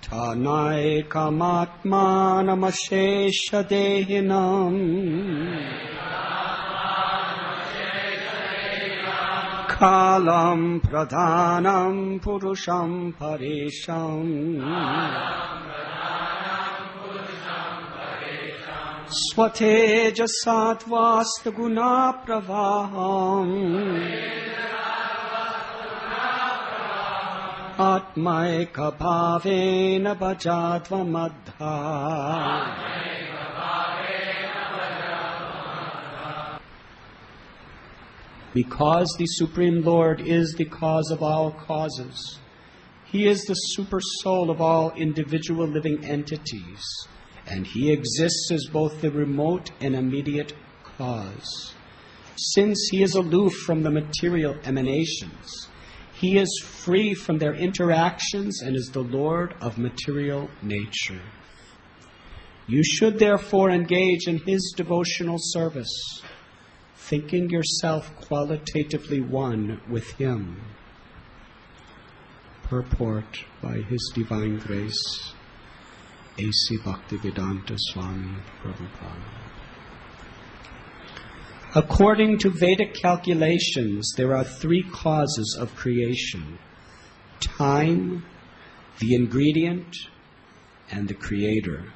Tanaikamātmānamasheshadehinam Kalam pradhanam purusham paresham sva-tejasa dhvasta-guna-pravaham Atmaika bhavena bhajadva madha. Because the Supreme Lord is the cause of all causes, He is the Supersoul of all individual living entities, and He exists as both the remote and immediate cause. Since He is aloof from the material emanations, He is free from their interactions and is the Lord of material nature. You should therefore engage in His devotional service, thinking yourself qualitatively one with Him. Purport by His Divine Grace, A.C. Bhaktivedanta Swami Prabhupada. According to Vedic calculations, there are three causes of creation: time, the ingredient, and the creator.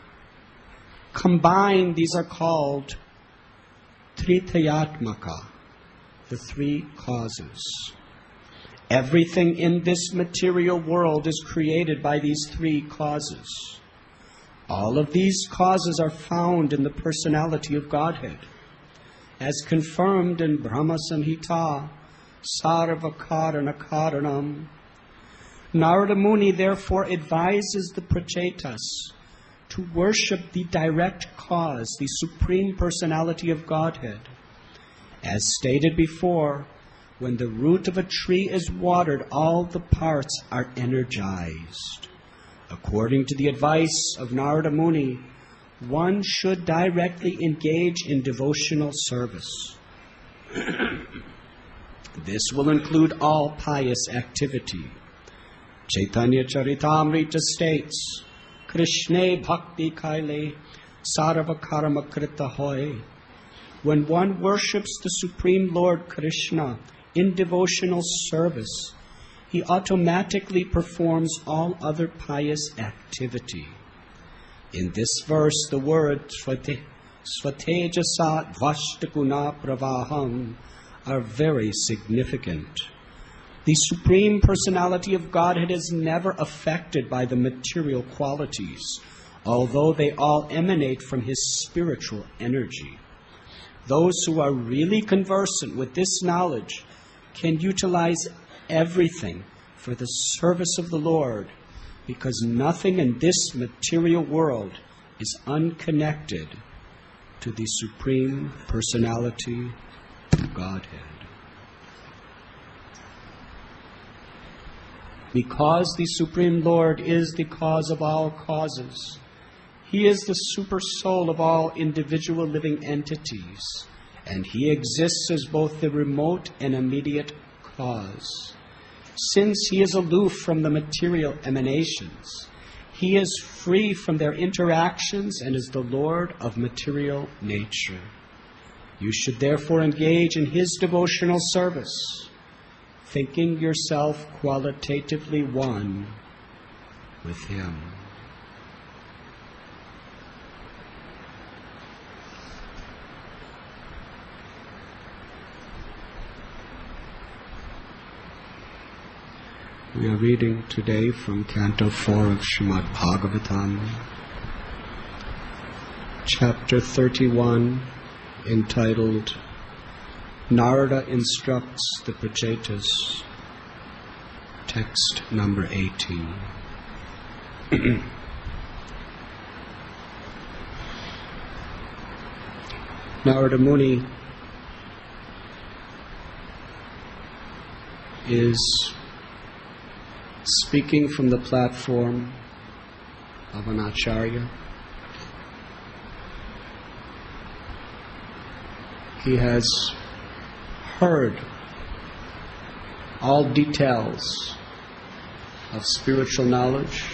Combined, these are called tritayatmaka, the three causes. Everything in this material world is created by these three causes. All of these causes are found in the personality of Godhead, as confirmed in Brahma-samhita, sarva-karana-karanam. Narada Muni therefore advises the Pracetas to worship the direct cause, the Supreme Personality of Godhead. As stated before, when the root of a tree is watered, all the parts are energized. According to the advice of Narada Muni, one should directly engage in devotional service. This will include all pious activity. Caitanya-caritamrta states, Krsne bhakti kaile, sarva-karma When one worships the Supreme Lord Krishna in devotional service, he automatically performs all other pious activity. In this verse, the word sva-tejasa, dhvasta-guna-pravaham are very significant. The Supreme Personality of Godhead is never affected by the material qualities, although they all emanate from His spiritual energy. Those who are really conversant with this knowledge can utilize everything for the service of the Lord, because nothing in this material world is unconnected to the Supreme Personality of Godhead. Because the Supreme Lord is the cause of all causes, He is the Supersoul of all individual living entities, and He exists as both the remote and immediate cause. Since He is aloof from the material emanations, He is free from their interactions and is the Lord of material nature. You should therefore engage in His devotional service, thinking yourself qualitatively one with Him. We are reading today from Canto 4 of Srimad Bhagavatam, Chapter 31, entitled Narada Instructs the Pracetas, text number 18. Narada Muni is speaking from the platform of an acharya. He has heard all details of spiritual knowledge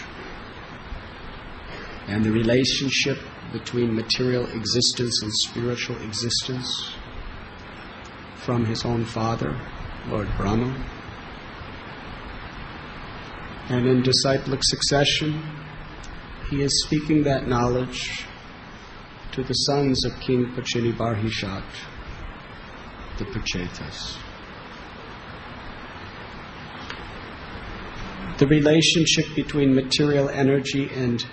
and the relationship between material existence and spiritual existence from his own father, Lord Brahma. And in disciplic succession, he is speaking that knowledge to the sons of King Pachini-Barhishat, the Pracetas. The relationship between material energy and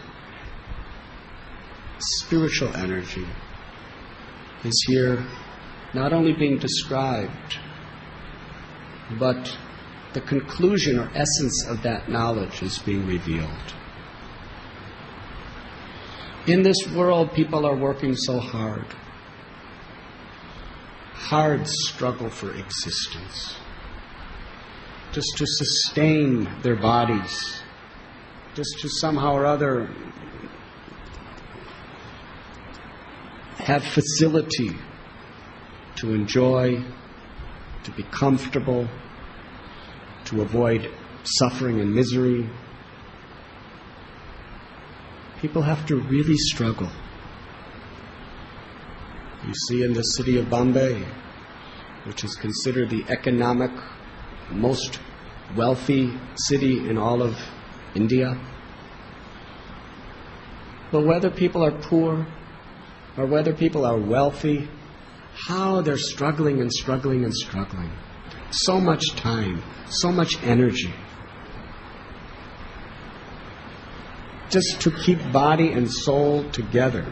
spiritual energy is here not only being described, but the conclusion or essence of that knowledge is being revealed. In this world, people are working so hard. Hard struggle for existence. Just to sustain their bodies. Just to somehow or other have facility to enjoy, to be comfortable, to avoid suffering and misery. People have to really struggle. You see in the city of Bombay, which is considered the economic most wealthy city in all of India. But whether people are poor or whether people are wealthy, how they're struggling and struggling and struggling. So much time, so much energy. Just to keep body and soul together.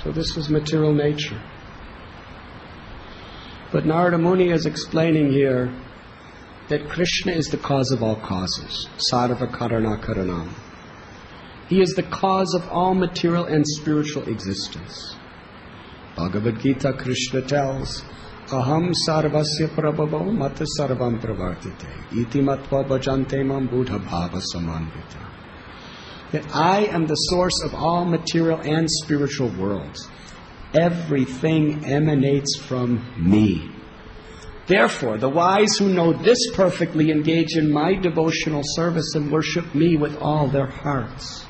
So this is material nature. But Narada Muni is explaining here that Krishna is the cause of all causes. Sarva-karana-karanam. He is the cause of all material and spiritual existence. Bhagavad Gita, Krishna tells, Aham sarvasya prabhavo mata sarvam pravartite iti matva bhajante mam buddha bhava samanvita. That I am the source of all material and spiritual worlds. Everything emanates from me. Therefore, the wise who know this perfectly engage in my devotional service and worship me with all their hearts.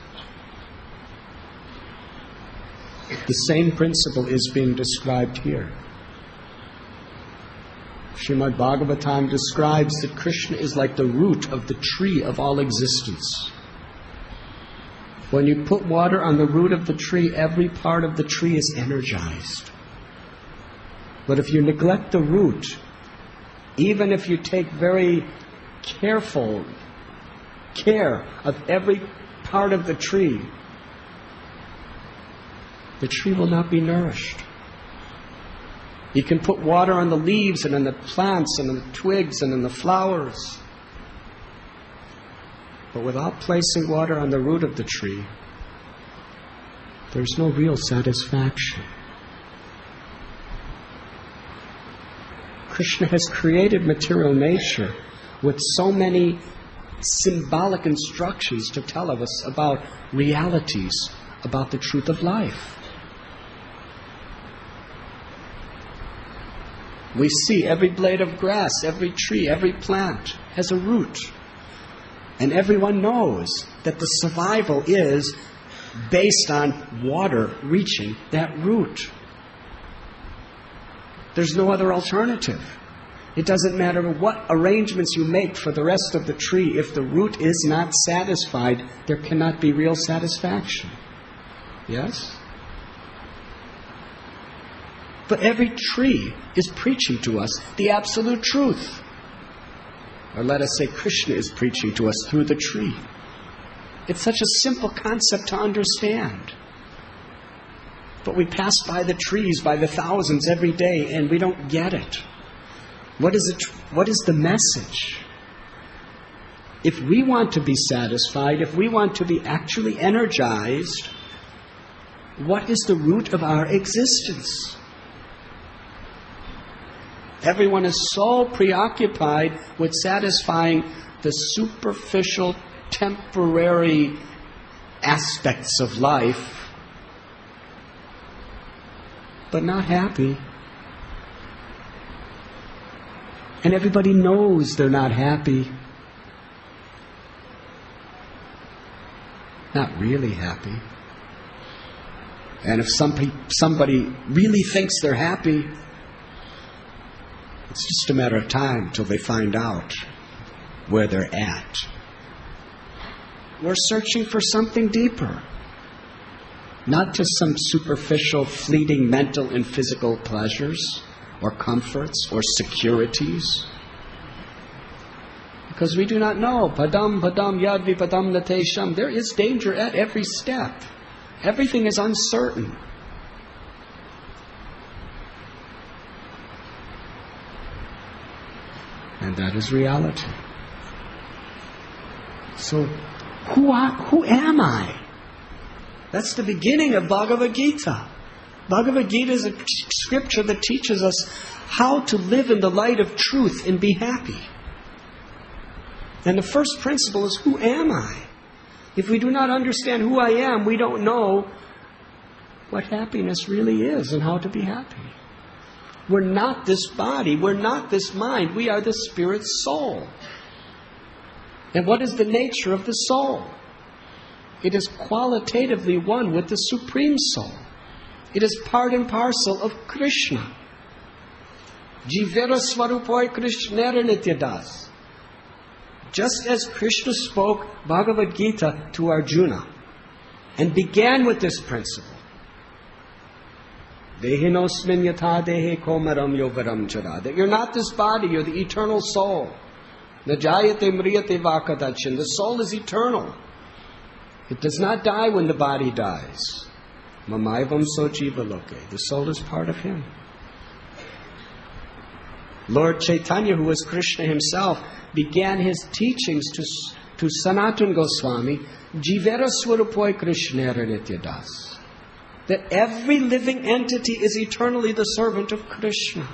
The same principle is being described here. Srimad Bhagavatam describes that Krishna is like the root of the tree of all existence. When you put water on the root of the tree, every part of the tree is energized. But if you neglect the root, even if you take very careful care of every part of the tree will not be nourished. You can put water on the leaves and on the plants and on the twigs and on the flowers. But without placing water on the root of the tree, there's no real satisfaction. Krishna has created material nature with so many symbolic instructions to tell us about realities, about the truth of life. We see every blade of grass, every tree, every plant has a root. And everyone knows that the survival is based on water reaching that root. There's no other alternative. It doesn't matter what arrangements you make for the rest of the tree. If the root is not satisfied, there cannot be real satisfaction. Yes? But every tree is preaching to us the absolute truth. Or let us say Krishna is preaching to us through the tree. It's such a simple concept to understand. But we pass by the trees by the thousands every day and we don't get it. What is the message? If we want to be satisfied, if we want to be actually energized, what is the root of our existence? Everyone is so preoccupied with satisfying the superficial, temporary aspects of life, but not happy. And everybody knows they're not happy. not really happy. And if somebody really thinks they're happy, it's just a matter of time till they find out where they're at. We're searching for something deeper. Not just some superficial, fleeting mental and physical pleasures or comforts or securities. Because we do not know. Padam, padam, yadvi, padam, natesham. There is danger at every step. Everything is uncertain. And that is reality. So, who am I? That's the beginning of Bhagavad Gita. Bhagavad Gita is a scripture that teaches us how to live in the light of truth and be happy. And the first principle is, who am I? If we do not understand who I am, we don't know what happiness really is and how to be happy. We're not this body. We're not this mind. We are the spirit soul. And what is the nature of the soul? It is qualitatively one with the Supreme Soul. It is part and parcel of Krishna. Jivera swarupoi krishnera nityadas. Just as Krishna spoke Bhagavad Gita to Arjuna and began with this principle. Dehinosmin yatha dehe komaram yogaram chara. That you're not this body, you're the eternal soul. Najayate mriyate vakadachin. The soul is eternal. It does not die when the body dies. Mamaivam sojiva loke. The soul is part of Him. Lord Chaitanya, who was Krishna himself, began his teachings to Sanatana Goswami, Jivera Swarupoi Krishnera Nityadas. That every living entity is eternally the servant of Krishna.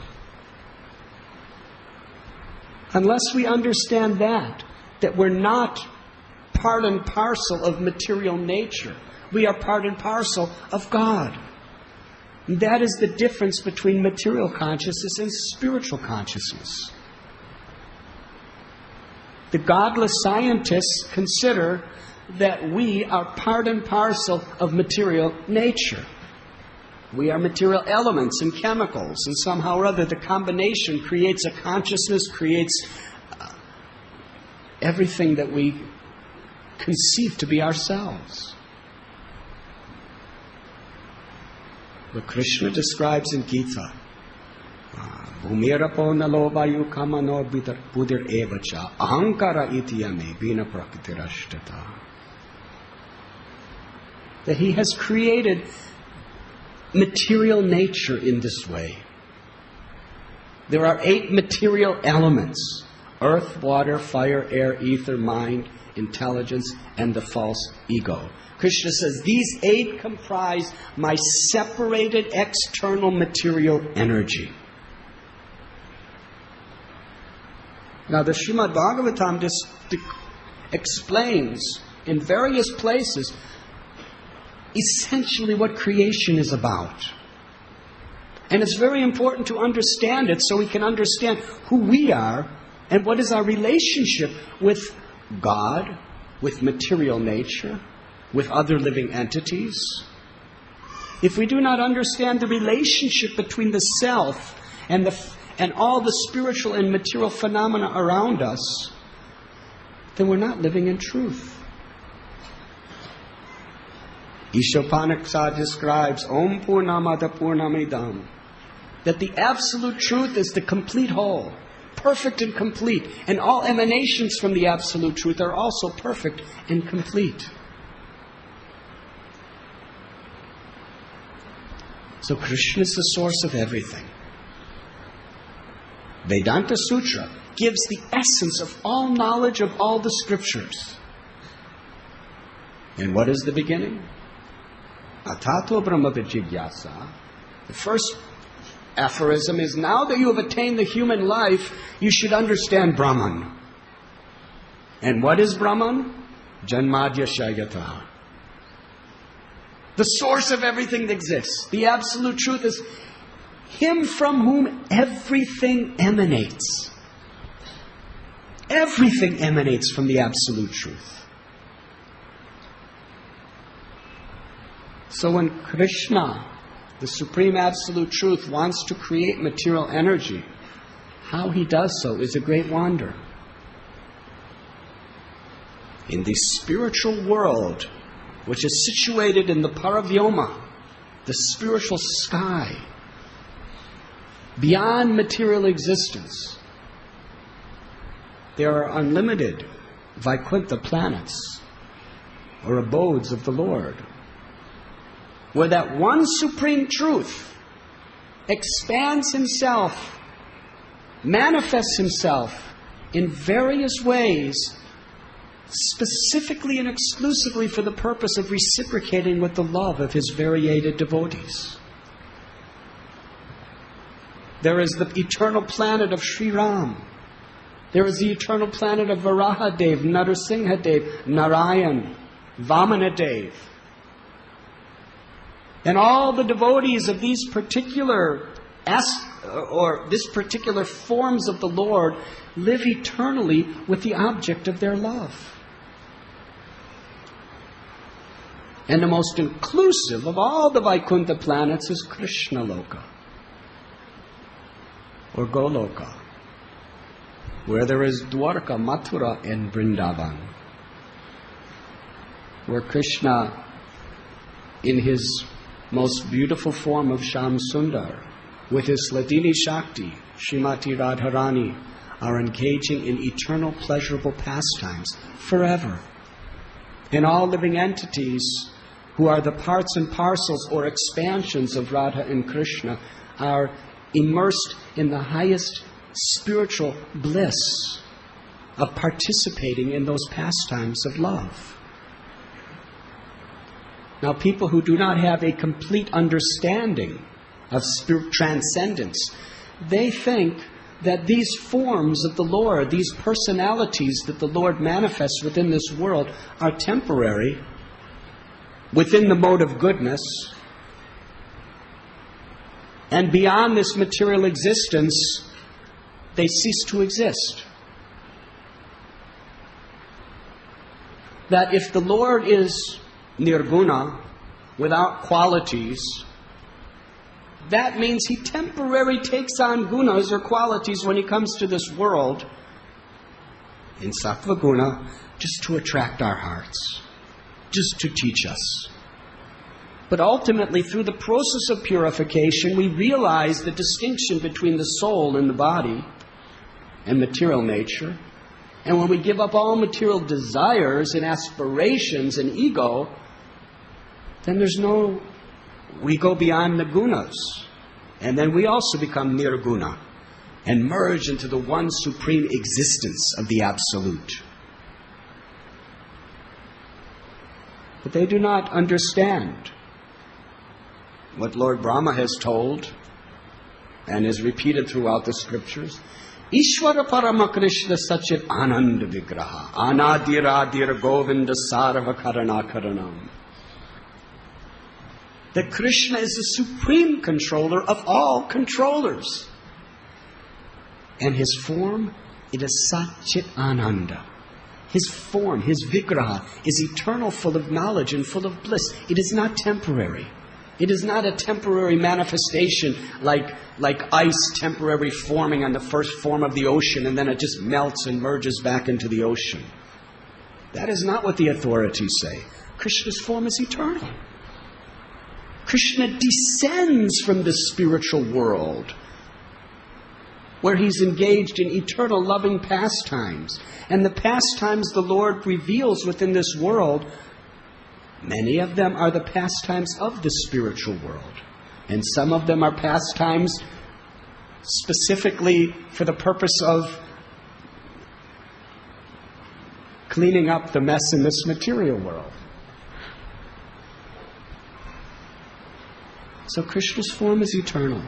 Unless we understand that we're not part and parcel of material nature. We are part and parcel of God. And that is the difference between material consciousness and spiritual consciousness. The godless scientists consider that we are part and parcel of material nature. We are material elements and chemicals, and somehow or other the combination creates a consciousness, creates everything that we conceive to be ourselves. What Krishna describes in Gita, Bhumirapo nalobayu kamano budir evacha ahankara itiyame vina prakritirashtata. That He has created material nature in this way. There are 8 material elements: earth, water, fire, air, ether, mind, intelligence, and the false ego. Krishna says these 8 comprise my separated external material energy. Now the Srimad Bhagavatam explains in various places essentially what creation is about. And it's very important to understand it so we can understand who we are and what is our relationship with God, with material nature, with other living entities. If we do not understand the relationship between the self and all the spiritual and material phenomena around us, then we're not living in truth. Ishopanishad describes Om Purnamada Purnamidam, that the absolute truth is the complete whole, perfect and complete, and all emanations from the absolute truth are also perfect and complete. So Krishna is the source of everything. Vedanta Sutra gives the essence of all knowledge of all the scriptures. And what is the beginning? Atato Brahma Vijigyasa. The first aphorism is, now that you have attained the human life, you should understand Brahman. And what is Brahman? Janmadya Shayata. The source of everything that exists. The absolute truth is Him from whom everything emanates. Everything emanates from the absolute truth. So when Krishna, the Supreme Absolute Truth, wants to create material energy, how he does so is a great wonder. In the spiritual world, which is situated in the Paravyoma, the spiritual sky, beyond material existence, there are unlimited Vaikuntha planets, or abodes of the Lord, where that one Supreme Truth expands himself, manifests himself in various ways, specifically and exclusively for the purpose of reciprocating with the love of his variegated devotees. There is the eternal planet of Sri Ram. There is the eternal planet of Varahadev, Narasimhadev, Narayan, Vamanadev. And all the devotees of these particular forms of the Lord live eternally with the object of their love. And the most inclusive of all the Vaikuntha planets is Krishna Loka, or Goloka, where there is Dwarka, Mathura, and Vrindavan, where Krishna, in his most beautiful form of Sham Sundar, with his Sladini Shakti, Srimati Radharani, are engaging in eternal pleasurable pastimes forever. And all living entities who are the parts and parcels or expansions of Radha and Krishna are immersed in the highest spiritual bliss of participating in those pastimes of love. Now, people who do not have a complete understanding of transcendence, they think that these forms of the Lord, these personalities that the Lord manifests within this world, are temporary, within the mode of goodness, and beyond this material existence, they cease to exist. That if the Lord is nirguna, without qualities, that means he temporarily takes on gunas or qualities when he comes to this world in sattva-guna, just to attract our hearts, just to teach us. But ultimately, through the process of purification, we realize the distinction between the soul and the body and material nature. And when we give up all material desires and aspirations and ego, then we go beyond the gunas. And then we also become nirguna and merge into the one supreme existence of the Absolute. But they do not understand what Lord Brahma has told and is repeated throughout the scriptures. Ishvara Parama Krishna Sachit Ananda Vigraha Anadiradir Govinda sarva-karana-karanam. That Krishna is the supreme controller of all controllers. And his form, it is Sachit Ananda. His form, his vigraha, is eternal, full of knowledge and full of bliss. It is not temporary. It is not a temporary manifestation like ice temporarily forming on the first form of the ocean and then it just melts and merges back into the ocean. That is not what the authorities say. Krishna's form is eternal. Krishna descends from the spiritual world where he's engaged in eternal loving pastimes. And the pastimes the Lord reveals within this world, many of them are the pastimes of the spiritual world. And some of them are pastimes specifically for the purpose of cleaning up the mess in this material world. So Krishna's form is eternal.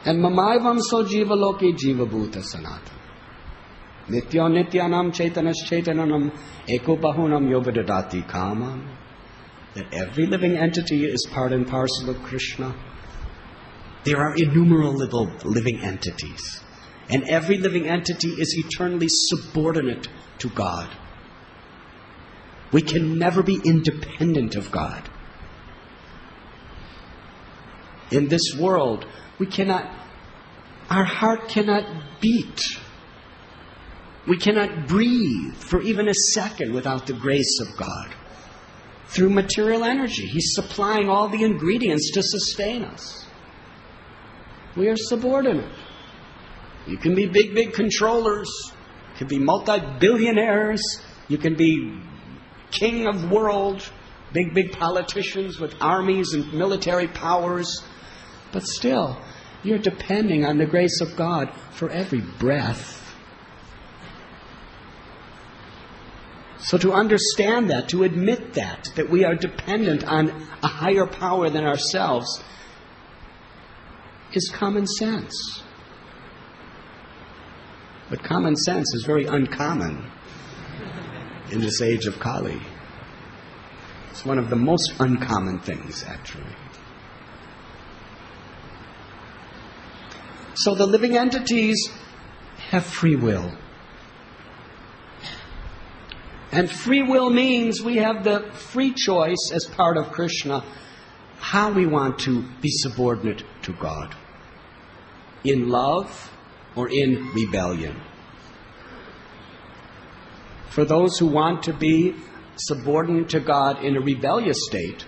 And mamaivam so jiva loke jiva bhuta sanatana. Nitya nityanam chaitanas chaitananam eko bahunam yobadadati kamam. That every living entity is part and parcel of Krishna. There are innumerable living entities. And every living entity is eternally subordinate to God. We can never be independent of God. In this world, our heart cannot beat. We cannot breathe for even a second without the grace of God. Through material energy, He's supplying all the ingredients to sustain us. We are subordinate. You can be big controllers. You can be multi-billionaires. You can be king of the world. Big politicians with armies and military powers. But still, you're depending on the grace of God for every breath. So to understand that, to admit that we are dependent on a higher power than ourselves, is common sense. But common sense is very uncommon in this age of Kali. It's one of the most uncommon things, actually. So the living entities have free will. And free will means we have the free choice as part of Krishna how we want to be subordinate to God. In love or in rebellion. For those who want to be subordinate to God in a rebellious state,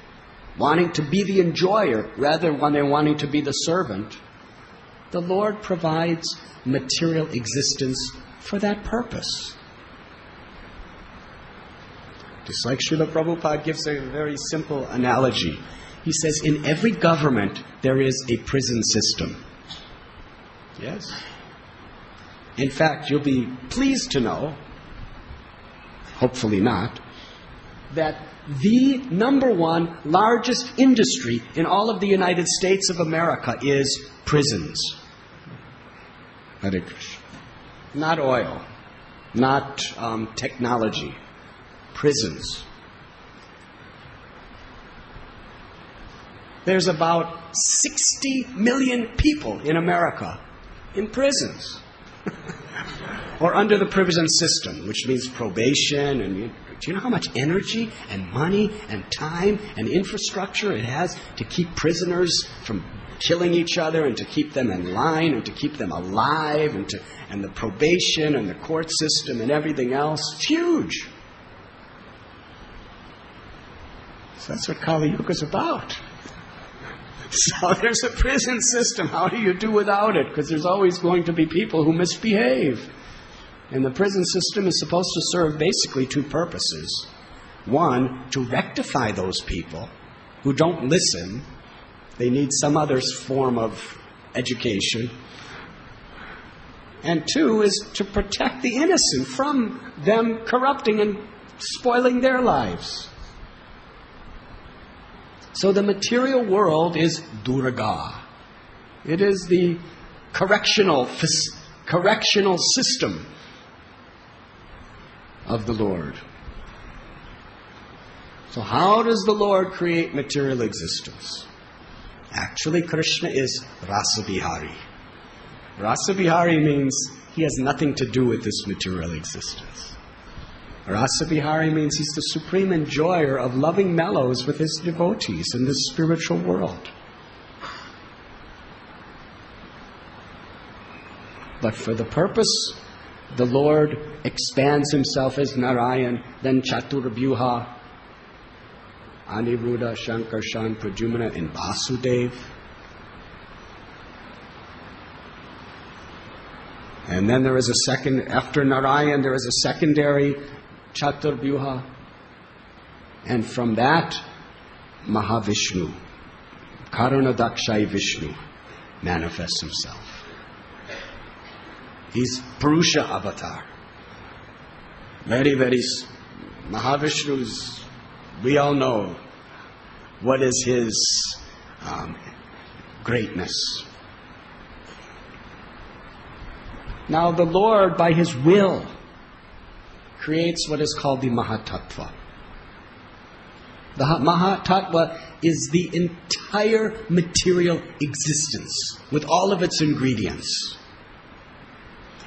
wanting to be the enjoyer rather than wanting to be the servant, the Lord provides material existence for that purpose. Just like Srila Prabhupada gives a very simple analogy. He says, in every government there is a prison system. Yes? In fact, you'll be pleased to know, hopefully not, that the number one largest industry in all of the United States of America is prisons. Hare Krishna. Not oil, not technology. Prisons. There's about 60 million people in America in prisons or under the prison system, which means probation. And do you know how much energy and money and time and infrastructure it has to keep prisoners from killing each other and to keep them in line and to keep them alive and the probation and the court system and everything else? It's huge. So that's what Kali Yuga is about. So there's a prison system. How do you do without it? Because there's always going to be people who misbehave. And the prison system is supposed to serve basically two purposes. One, to rectify those people who don't listen. They need some other form of education. And two is to protect the innocent from them corrupting and spoiling their lives. So the material world is Durga. It is the correctional system of the Lord. So how does the Lord create material existence? Actually, Krishna is Rasa Bihari. Rasa Bihari means he has nothing to do with this material existence. Rasa Bihari means he's the supreme enjoyer of loving mellows with his devotees in this spiritual world. But for the purpose, the Lord expands himself as Narayan, then Chaturbhyuha, Aniruddha, Shankarshan, Pradyumna, and Vasudev. And then there is a second, after Narayan, there is a secondary Chaturbhyuha. And from that, Mahavishnu, Karanadakshayi Vishnu, manifests himself. He's Purusha avatar. Mahavishnu's, we all know what is his greatness. Now the Lord, by his will, creates what is called the Mahatattva. The Mahatattva is the entire material existence with all of its ingredients.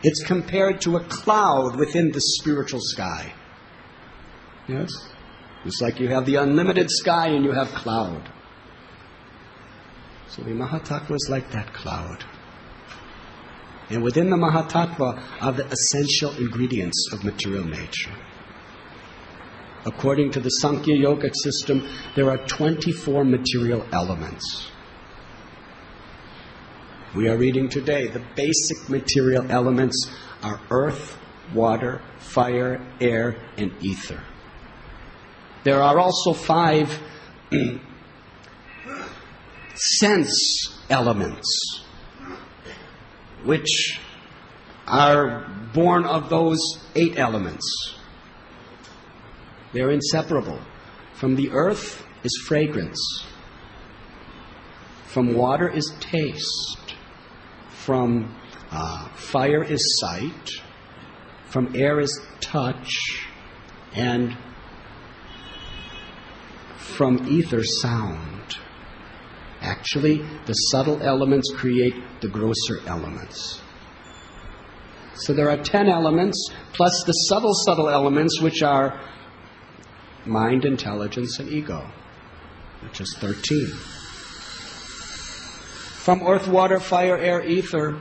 It's compared to a cloud within the spiritual sky. Yes? It's like you have the unlimited sky and you have cloud. So the Mahatattva is like that cloud. And within the Mahatattva are the essential ingredients of material nature. According to the Sankhya Yogic system, there are 24 material elements. We are reading today the basic material elements are earth, water, fire, air, and ether. There are also 5 sense elements, which are born of those 8 elements. They're inseparable. From the earth is fragrance. From water is taste. From fire is sight. From air is touch. And from ether, sound. Actually, the subtle elements create the grosser elements. So there are 10 elements, plus the subtle elements, which are mind, intelligence, and ego, which is 13. From earth, water, fire, air, ether,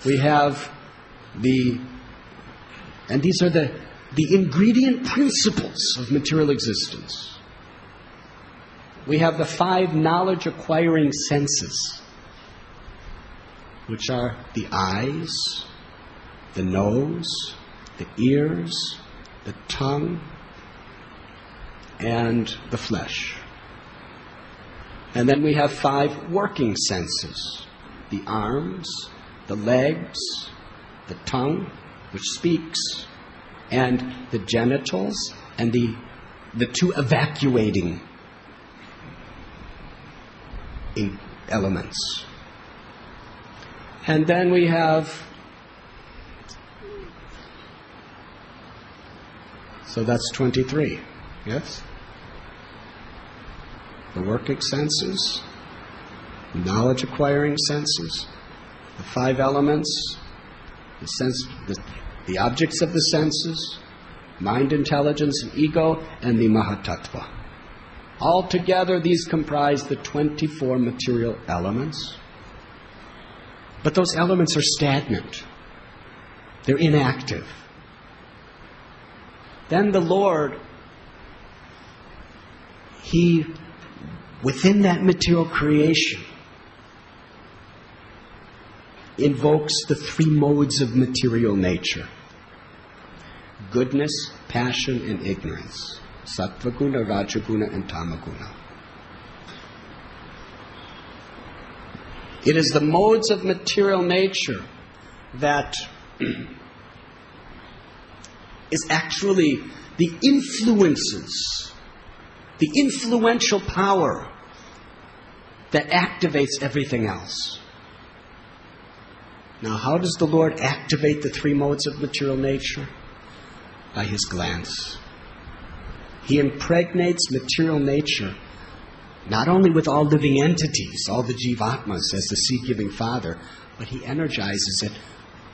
we have and these are the ingredient principles of material existence. We have the 5 knowledge-acquiring senses, which are the eyes, the nose, the ears, the tongue, and the flesh. And then we have 5 working senses: the arms, the legs, the tongue, which speaks, and the genitals, and the 2 evacuating elements. And then we have, so that's 23, yes? The working senses, knowledge-acquiring senses, the 5 elements, the objects of the senses, mind, intelligence, and ego, and the Mahatattva. Altogether, these comprise the 24 material elements. But those elements are stagnant. They're inactive. Then the Lord, He, within that material creation, invokes the 3 modes of material nature: goodness, passion, and ignorance. Sattva-guna, Rajaguna, and Tamaguna. It is the modes of material nature that is actually the influences, the influential power that activates everything else. Now, how does the Lord activate the 3 modes of material nature? By His glance. He impregnates material nature not only with all living entities, all the jivatmas as the seed-giving Father, but He energizes it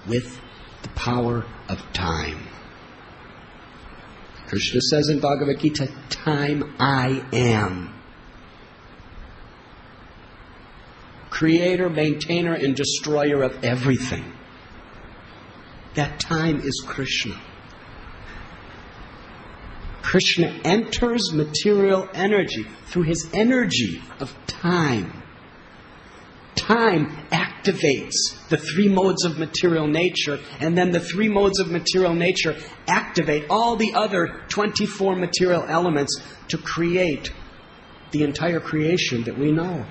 with the power of time. Krishna says in Bhagavad Gita, time I am. Creator, maintainer, and destroyer of everything. That time is Krishna. Krishna enters material energy through His energy of time. Time activates the 3 modes of material nature, and then the 3 modes of material nature activate all the other 24 material elements to create the entire creation that we know.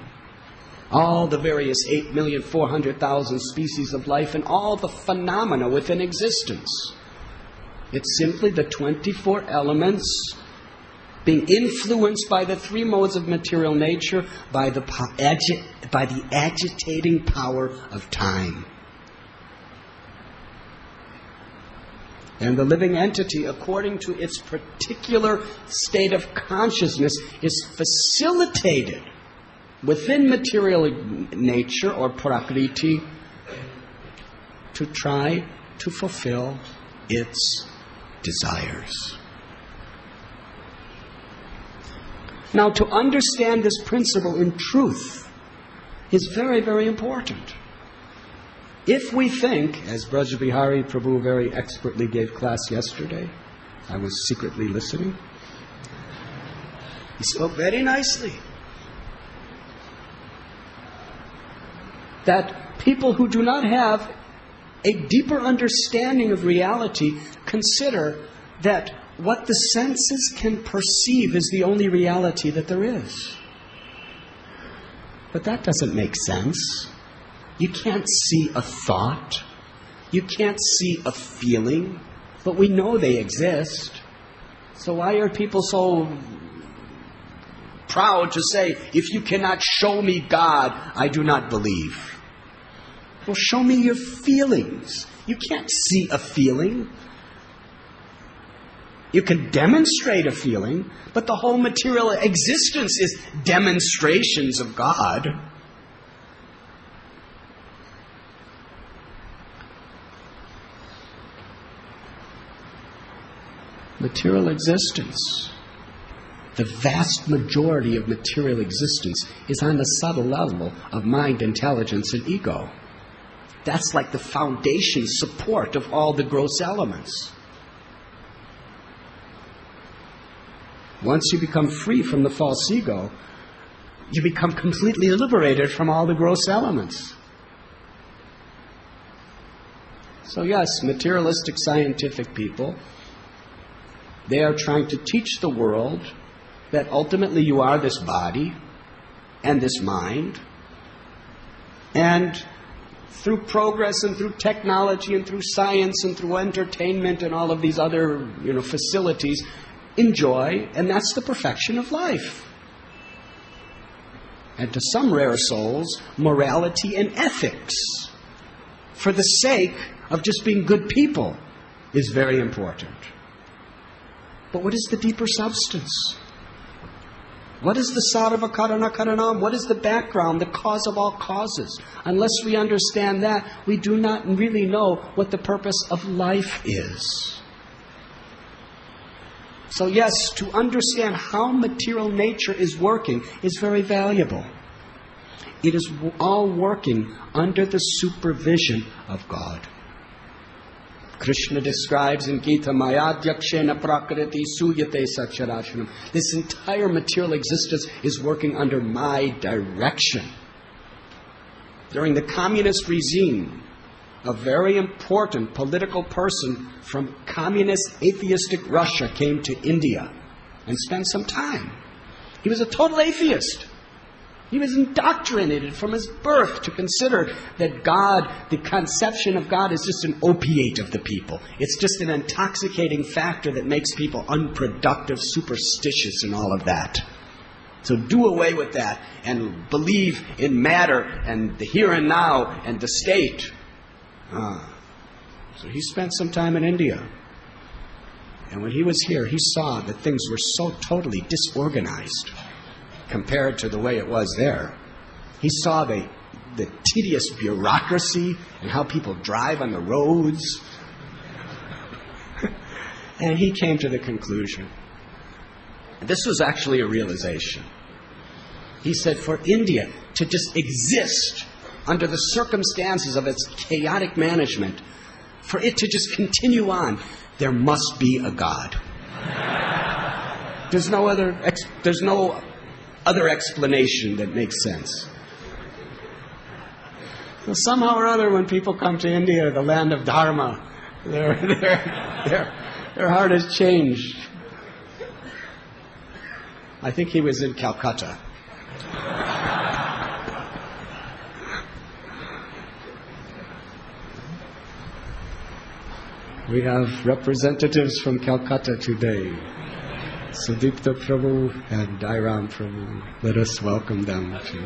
All the various 8,400,000 species of life and all the phenomena within existence. It's simply the 24 elements being influenced by the 3 modes of material nature, by the agitating power of time. And the living entity, according to its particular state of consciousness, is facilitated within material nature or prakriti to try to fulfill its desires. Now, to understand this principle in truth is very, very important. If we think, as Brajabihari Prabhu very expertly gave class yesterday, I was secretly listening, he spoke very nicely, that people who do not have a deeper understanding of reality consider that what the senses can perceive is the only reality that there is. But that doesn't make sense. You can't see a thought. You can't see a feeling. But we know they exist. So why are people so proud to say, if you cannot show me God, I do not believe? Well, show me your feelings. You can't see a feeling. You can demonstrate a feeling, but the whole material existence is demonstrations of God. Material existence, the vast majority of material existence is on the subtle level of mind, intelligence, and ego. That's like the foundation support of all the gross elements. Once you become free from the false ego, you become completely liberated from all the gross elements. So yes, materialistic scientific people, they are trying to teach the world that ultimately you are this body and this mind, and through progress and through technology and through science and through entertainment and all of these other facilities, enjoy, and that's the perfection of life. And to some rare souls, morality and ethics, for the sake of just being good people, is very important. But what is the deeper substance? What is the sarva-karana-karanam? What is the background, the cause of all causes? Unless we understand that, we do not really know what the purpose of life is. So yes, to understand how material nature is working is very valuable. It is all working under the supervision of God. Krishna describes in Gita, Mayadhyakshena prakriti suyate satcharashanam. This entire material existence is working under my direction. During the communist regime, a very important political person from communist atheistic Russia came to India and spent some time. He was a total atheist. He was indoctrinated from his birth to consider that God, the conception of God, is just an opiate of the people. It's just an intoxicating factor that makes people unproductive, superstitious, and all of that. So do away with that and believe in matter and the here and now and the state. So he spent some time in India. And when he was here, he saw that things were so totally disorganized compared to the way it was there. He saw the tedious bureaucracy and how people drive on the roads. And he came to the conclusion. This was actually a realization. He said, for India to just exist under the circumstances of its chaotic management, for it to just continue on, there must be a God. There's no other explanation that makes sense. So somehow or other, when people come to India, the land of Dharma, their heart has changed. I think he was in Calcutta. We have representatives from Calcutta today. Sudipta Prabhu and Dairam Prabhu. Let us welcome them to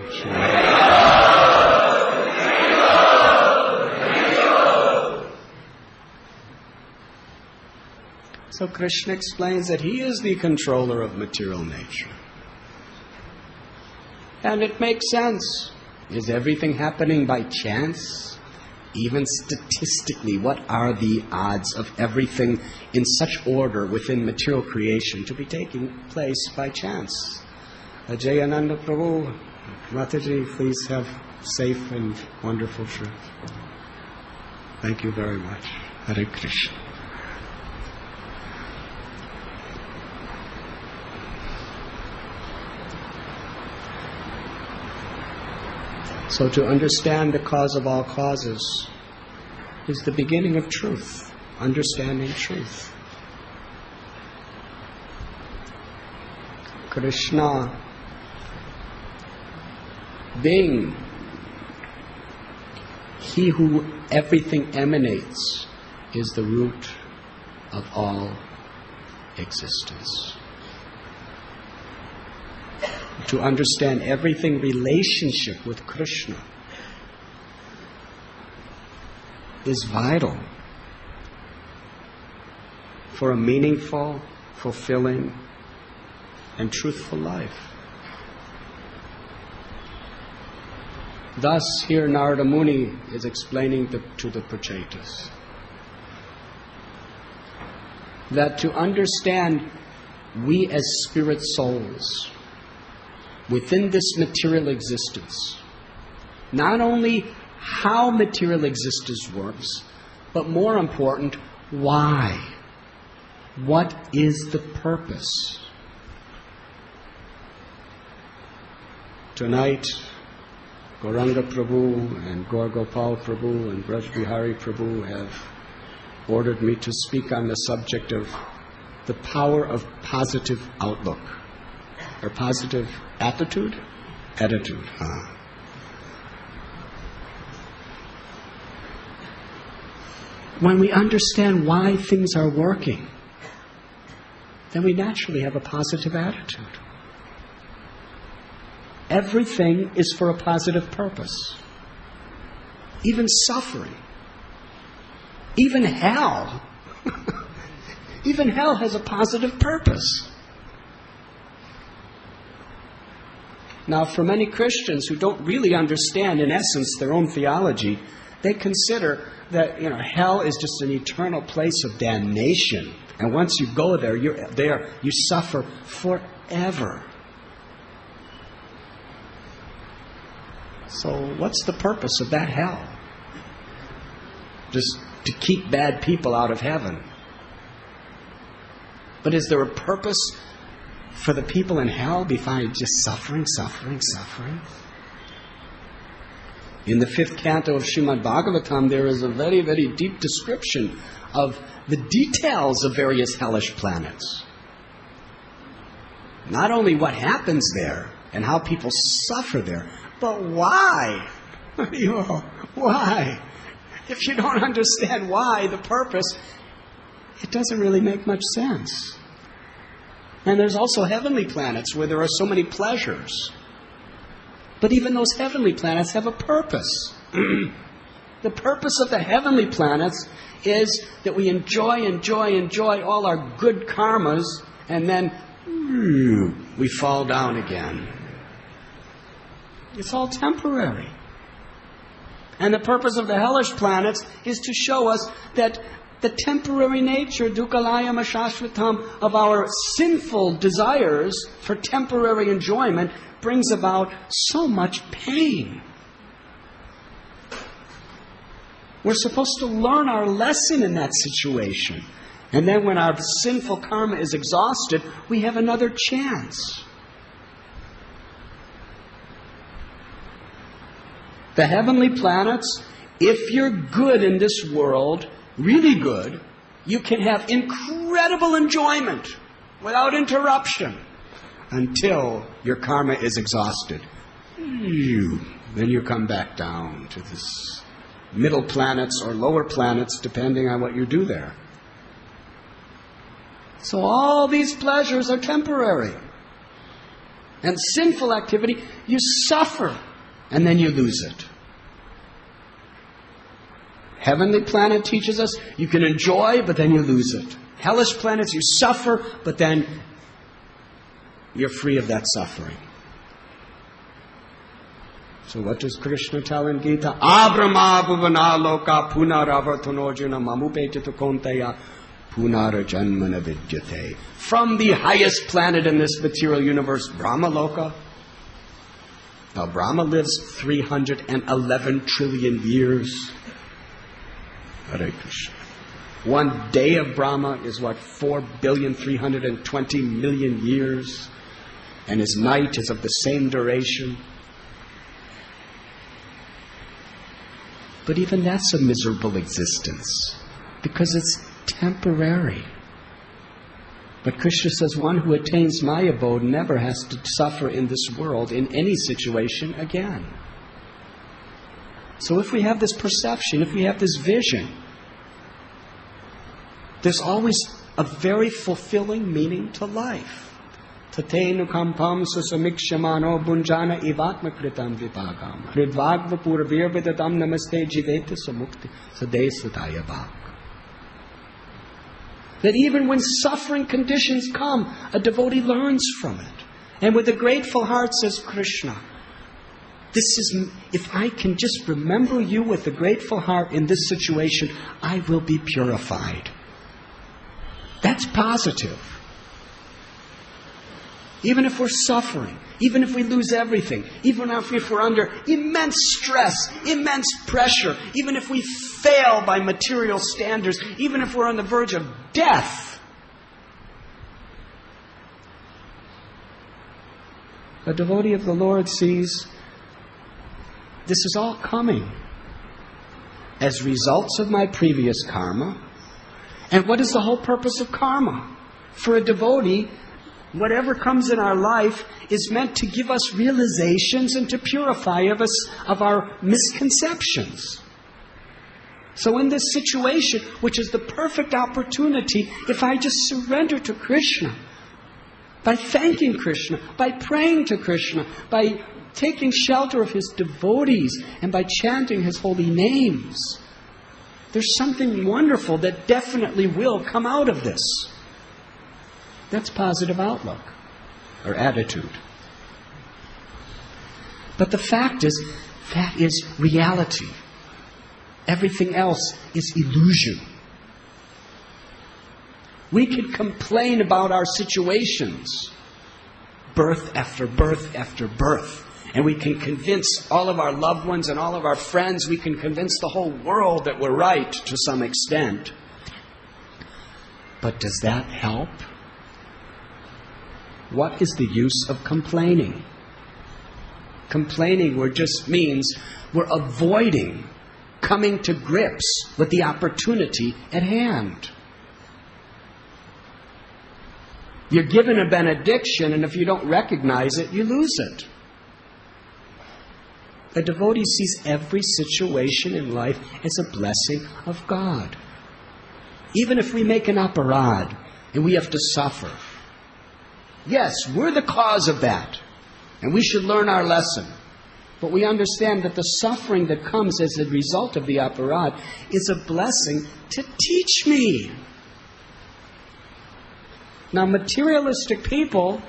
So Krishna explains that he is the controller of material nature. And it makes sense. Is everything happening by chance? Even statistically, what are the odds of everything in such order within material creation to be taking place by chance? Ajayananda Prabhu, Mataji, please have safe and wonderful trip. Thank you very much. Hare Krishna. So to understand the cause of all causes is the beginning of truth, understanding truth. Krishna, being he who everything emanates, is the root of all existence. To understand everything relationship with Krishna is vital for a meaningful, fulfilling, and truthful life. Thus, here Narada Muni is explaining to the Pracetas that to understand we as spirit souls within this material existence, not only how material existence works, but more important, why? What is the purpose? Tonight, Gauranga Prabhu and Gaur Gopal Prabhu and Braj Bihari Prabhu have ordered me to speak on the subject of the power of positive outlook, or positive attitude? Attitude. When we understand why things are working, then we naturally have a positive attitude. Everything is for a positive purpose. Even suffering. Even hell. Even hell has a positive purpose. Now, for many Christians who don't really understand, in essence, their own theology, they consider that, hell is just an eternal place of damnation. And once you go there, you suffer forever. So what's the purpose of that hell? Just to keep bad people out of heaven. But is there a purpose for the people in hell besides just suffering? In the 5th canto of Srimad Bhagavatam, there is a very, very deep description of the details of various hellish planets. Not only what happens there and how people suffer there, but why? Why? If you don't understand why, the purpose, it doesn't really make much sense. And there's also heavenly planets where there are so many pleasures. But even those heavenly planets have a purpose. The purpose of the heavenly planets is that we enjoy all our good karmas, and then we fall down again. It's all temporary. And the purpose of the hellish planets is to show us that the temporary nature, dukkhalayam ashashvatam, of our sinful desires for temporary enjoyment brings about so much pain. We're supposed to learn our lesson in that situation. And then when our sinful karma is exhausted, we have another chance. The heavenly planets, if you're good in this world, really good, you can have incredible enjoyment without interruption until your karma is exhausted. Then you come back down to this middle planets or lower planets, depending on what you do there. So all these pleasures are temporary. And sinful activity, you suffer, and then you lose it. Heavenly planet teaches us you can enjoy, but then you lose it. Hellish planets, you suffer, but then you're free of that suffering. So what does Krishna tell in Gita? Abrahma bhuvana loka punaravartanojuna mamupetitu konteya punarajanmana vidyate. From the highest planet in this material universe, Brahmaloka. Now Brahma lives 311 trillion years. Hare Krishna. One day of Brahma is what? 4,320,000,000 years. And his night is of the same duration. But even that's a miserable existence, because it's temporary. But Krishna says one who attains my abode never has to suffer in this world in any situation again. So if we have this perception, if we have this vision, there's always a very fulfilling meaning to life. Tatenu kampam susamikshamano bunjana ivatma kritam vipagam. Hridvagva purvir vidatam namaste jiveta samukti sadesataya bhak. That even when suffering conditions come, a devotee learns from it. And with a grateful heart says, Krishna, if I can just remember you with a grateful heart in this situation, I will be purified. That's positive. Even if we're suffering, even if we lose everything, even if we're under immense stress, immense pressure, even if we fail by material standards, even if we're on the verge of death, a devotee of the Lord sees this is all coming as results of my previous karma. And what is the whole purpose of karma? For a devotee, whatever comes in our life is meant to give us realizations and to purify us of our misconceptions. So in this situation, which is the perfect opportunity, if I just surrender to Krishna, by thanking Krishna, by praying to Krishna, by taking shelter of His devotees, and by chanting His holy names, there's something wonderful that definitely will come out of this. That's positive outlook or attitude. But the fact is, that is reality. Everything else is illusion. We can complain about our situations, birth after birth after birth. And we can convince all of our loved ones and all of our friends, we can convince the whole world that we're right to some extent. But does that help? What is the use of complaining? Complaining just means we're avoiding coming to grips with the opportunity at hand. You're given a benediction, and if you don't recognize it, you lose it. A devotee sees every situation in life as a blessing of God. Even if we make an aparad and we have to suffer, yes, we're the cause of that, and we should learn our lesson. But we understand that the suffering that comes as a result of the aparad is a blessing to teach me. Now, materialistic people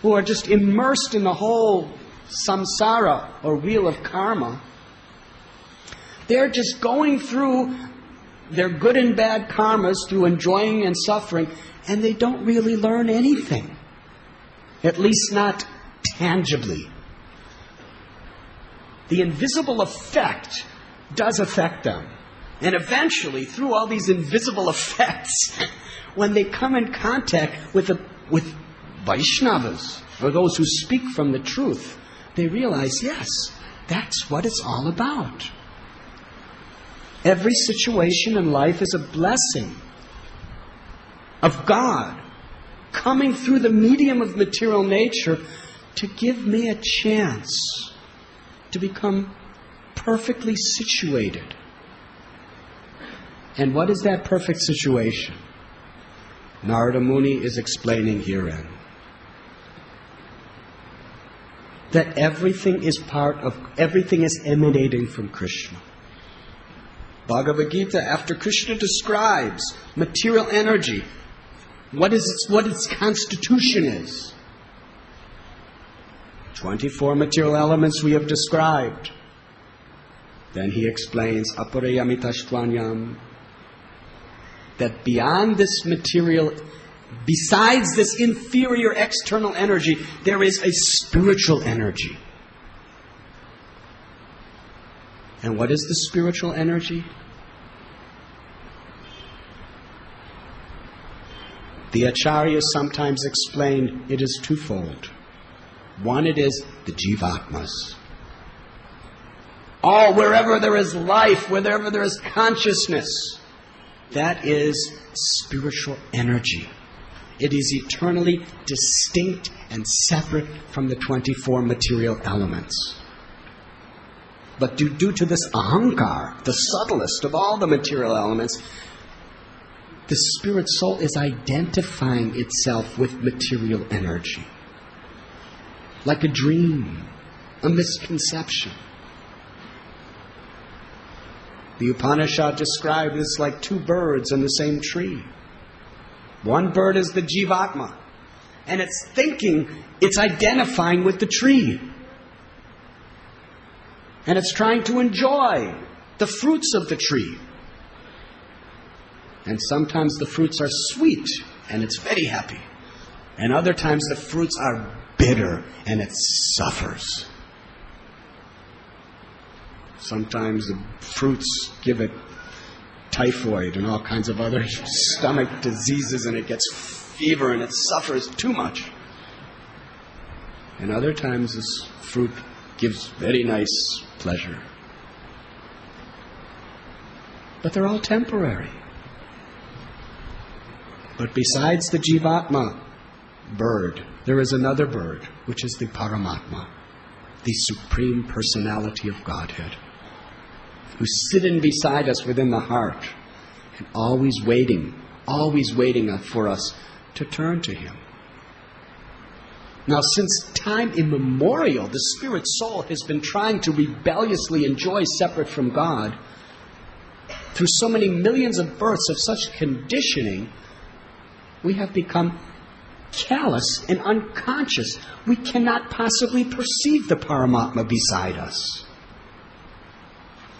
who are just immersed in the whole samsara or wheel of karma, they're just going through their good and bad karmas through enjoying and suffering, and they don't really learn anything. At least not tangibly. The invisible effect does affect them. And eventually, through all these invisible effects, when they come in contact with Vaishnavas, or those who speak from the truth, they realize, yes, that's what it's all about. Every situation in life is a blessing of God coming through the medium of material nature to give me a chance to become perfectly situated. And what is that perfect situation? Narada Muni is explaining herein that everything is emanating from Krishna. Bhagavad Gita, after Krishna describes material energy, what its constitution is. 24 material elements we have described. Then he explains, aparayamitastvanyam, that beyond this material, besides this inferior external energy, there is a spiritual energy. And what is the spiritual energy? The acharyas sometimes explain it is twofold. One, it is the jivatmas. All, wherever there is life, wherever there is consciousness, that is spiritual energy. It is eternally distinct and separate from the 24 material elements. But due to this ahankar, the subtlest of all the material elements, the spirit soul is identifying itself with material energy. Like a dream, a misconception. The Upanishad describes this like two birds in the same tree. One bird is the jivatma, and it's thinking, it's identifying with the tree. And it's trying to enjoy the fruits of the tree. And sometimes the fruits are sweet, and it's very happy. And other times the fruits are bitter, and it suffers. Sometimes the fruits give it typhoid and all kinds of other stomach diseases, and it gets fever, and it suffers too much. And other times this fruit gives very nice pleasure. But they're all temporary. But besides the jivatma bird, there is another bird, which is the Paramatma, the Supreme Personality of Godhead, who's sitting beside us within the heart and always waiting for us to turn to Him. Now, since time immemorial, the spirit soul has been trying to rebelliously enjoy separate from God. Through so many millions of births of such conditioning, we have become callous and unconscious. We cannot possibly perceive the Paramatma beside us.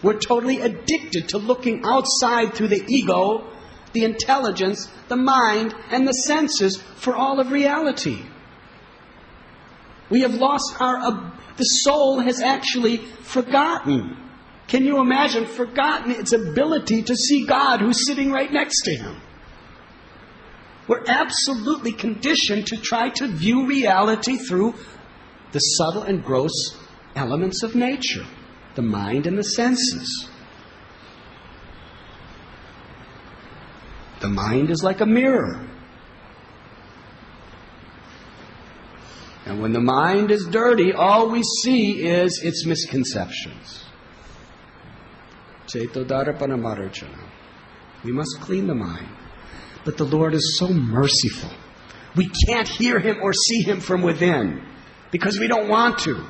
We're totally addicted to looking outside through the ego, the intelligence, the mind, and the senses for all of reality. We have lost the soul has actually forgotten. Can you imagine? Forgotten its ability to see God who's sitting right next to him. We're absolutely conditioned to try to view reality through the subtle and gross elements of nature, the mind and the senses. The mind is like a mirror. And when the mind is dirty, all we see is its misconceptions. We must clean the mind. But the Lord is so merciful. We can't hear Him or see Him from within because we don't want to.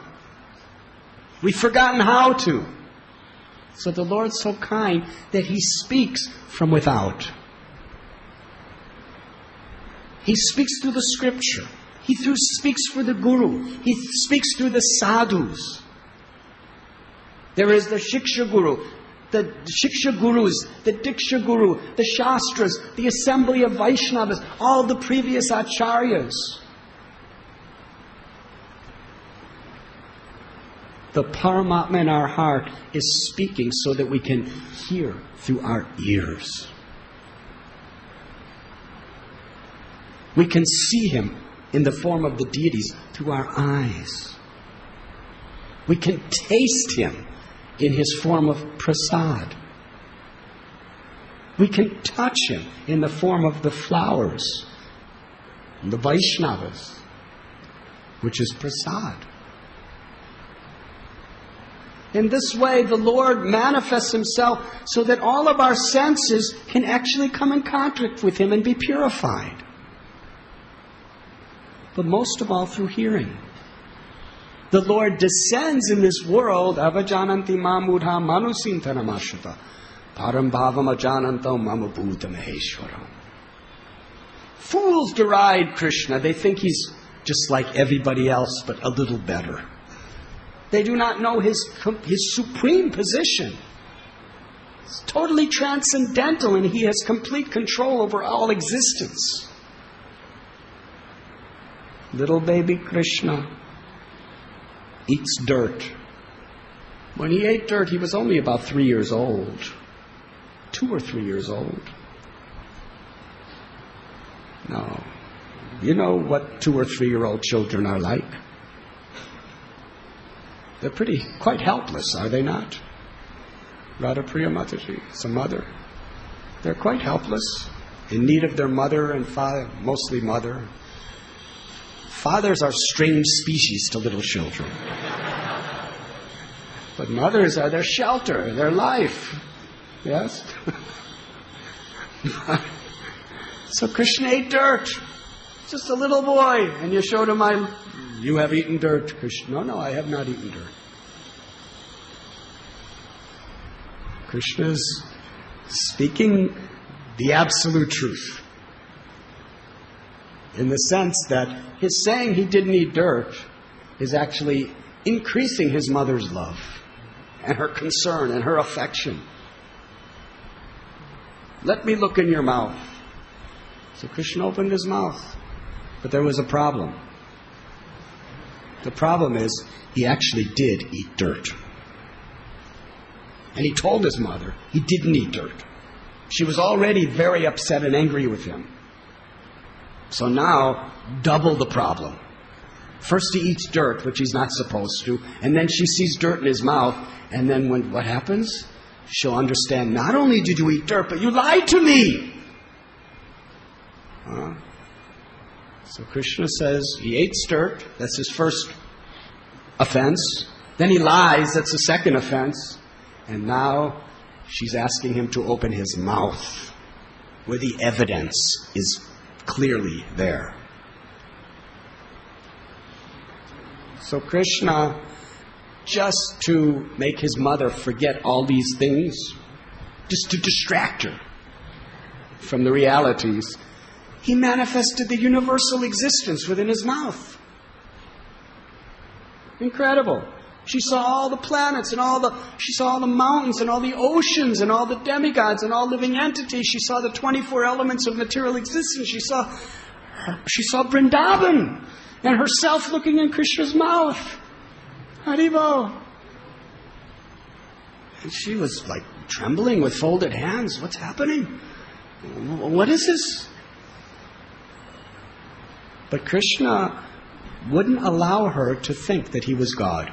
We've forgotten how to. So the Lord's so kind that He speaks from without. He speaks through the Scripture. He speaks for the Guru. He speaks through the sadhus. There is the Shiksha Guru, the Shiksha Gurus, the Diksha Guru, the Shastras, the assembly of Vaishnavas, all the previous Acharyas. The Paramatma in our heart is speaking so that we can hear through our ears. We can see Him in the form of the deities through our eyes. We can taste Him in His form of prasad. We can touch Him in the form of the flowers, the Vaishnavas, which is prasad. In this way, the Lord manifests Himself so that all of our senses can actually come in contact with Him and be purified. But most of all through hearing. The Lord descends in this world, avajananti mamudha manusintanamashata param bhavam ajanantam mamabhuta maheshwaram. Fools deride Krishna. They think He's just like everybody else, but a little better. They do not know His supreme position. It's totally transcendental, and he has complete control over all existence. Little baby Krishna eats dirt. When he ate dirt, he was only about 3 years old. 2 or 3 years old. No. You know what 2 or 3-year-old children are like? They're quite helpless, are they not? Radha Priya Mataji, it's a mother. They're quite helpless, in need of their mother and father, mostly mother. Fathers are strange species to little children. But mothers are their shelter, their life. Yes? So Krishna ate dirt. Just a little boy. And you showed him, you have eaten dirt. Krishna, no, I have not eaten dirt. Krishna is speaking the absolute truth. In the sense that his saying he didn't eat dirt is actually increasing his mother's love and her concern and her affection. Let me look in your mouth. So Krishna opened his mouth. But there was a problem. The problem is he actually did eat dirt. And he told his mother he didn't eat dirt. She was already very upset and angry with him. So now, double the problem. First he eats dirt, which he's not supposed to, and then she sees dirt in his mouth, and then what happens? She'll understand, not only did you eat dirt, but you lied to me. So Krishna says he ate dirt, that's his first offense. Then he lies, that's the second offense. And now she's asking him to open his mouth, where the evidence is clearly there. So Krishna, just to make his mother forget all these things, just to distract her from the realities, he manifested the universal existence within his mouth. Incredible. She saw all the planets and she saw all the mountains and all the oceans and all the demigods and all living entities. She saw the 24 elements of material existence. She saw Vrindavan and herself looking in Krishna's mouth. Haribo. And she was like trembling with folded hands. What's happening? What is this? But Krishna wouldn't allow her to think that he was God.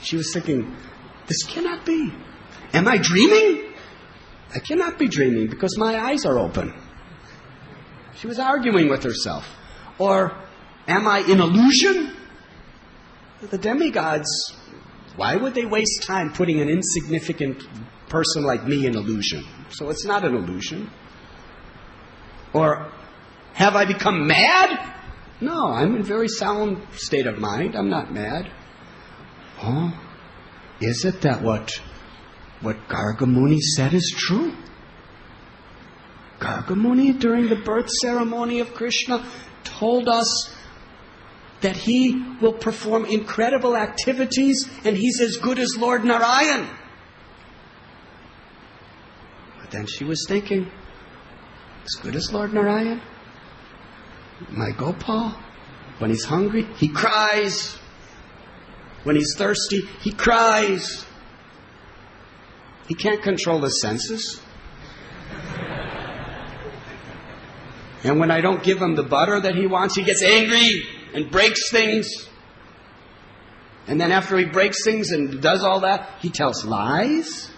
She was thinking, this cannot be. Am I dreaming? I cannot be dreaming because my eyes are open. She was arguing with herself. Or, am I in illusion? The demigods, why would they waste time putting an insignificant person like me in illusion? So it's not an illusion. Or, have I become mad? No, I'm in very sound state of mind. I'm not mad. Oh, is it that what Garga Muni said is true? Garga Muni, during the birth ceremony of Krishna, told us that he will perform incredible activities and he's as good as Lord Narayan. But then she was thinking, as good as Lord Narayan? My Gopal, when he's hungry, he cries. When he's thirsty, he cries. He can't control his senses. And when I don't give him the butter that he wants, he gets angry and breaks things. And then after he breaks things and does all that, he tells lies.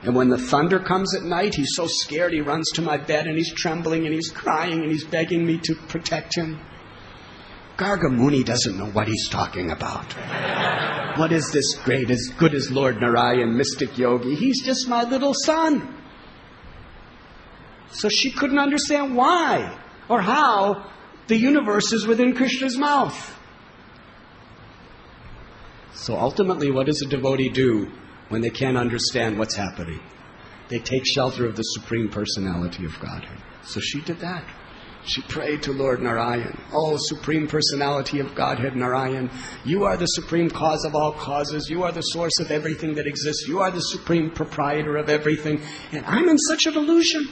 And when the thunder comes at night, he's so scared he runs to my bed and he's trembling and he's crying and he's begging me to protect him. Garga Muni doesn't know what he's talking about. What is this great, as good as Lord Narayan, mystic yogi? He's just my little son. So she couldn't understand why or how the universe is within Krishna's mouth. So ultimately, what does a devotee do when they can't understand what's happening? They take shelter of the Supreme Personality of Godhead. So she did that. She prayed to Lord Narayan. Oh, Supreme Personality of Godhead, Narayan, you are the supreme cause of all causes. You are the source of everything that exists. You are the supreme proprietor of everything. And I'm in such a delusion.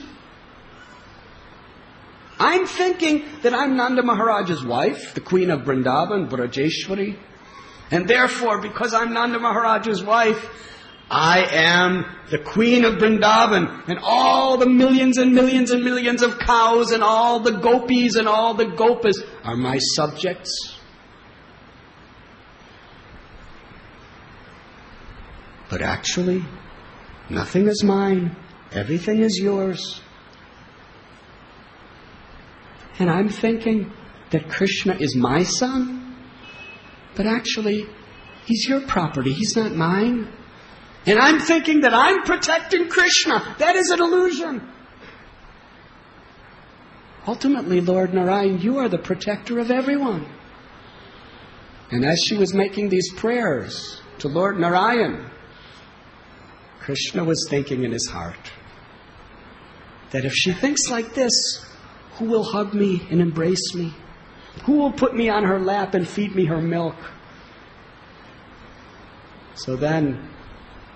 I'm thinking that I'm Nanda Maharaj's wife, the Queen of Vrindavan, Brajeshwari. And therefore, because I'm Nanda Maharaj's wife, I am the Queen of Vrindavan, and all the millions and millions and millions of cows and all the gopis and all the gopas are my subjects. But actually, nothing is mine. Everything is yours. And I'm thinking that Krishna is my son, but actually, he's your property. He's not mine. And I'm thinking that I'm protecting Krishna. That is an illusion. Ultimately, Lord Narayan, you are the protector of everyone. And as she was making these prayers to Lord Narayan, Krishna was thinking in his heart that if she thinks like this, who will hug me and embrace me? Who will put me on her lap and feed me her milk? So then,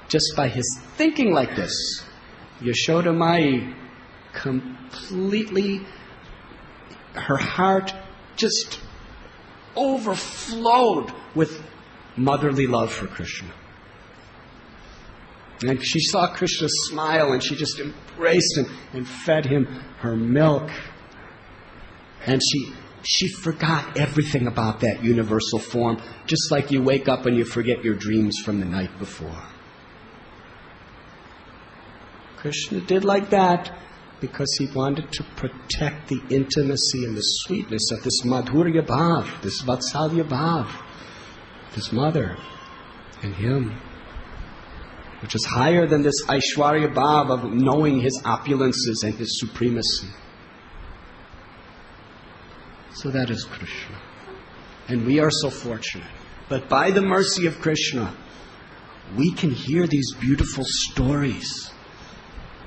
just by his thinking like this, Yashoda Mai completely, her heart just overflowed with motherly love for Krishna. And she saw Krishna smile and she just embraced him and fed him her milk. And she forgot everything about that universal form, just like you wake up and you forget your dreams from the night before. Krishna did like that because he wanted to protect the intimacy and the sweetness of this madhurya bhav, this vatsalya bhav, this mother and him, which is higher than this aishwarya bhav of knowing his opulences and his supremacy. So that is Krishna. And we are so fortunate. But by the mercy of Krishna, we can hear these beautiful stories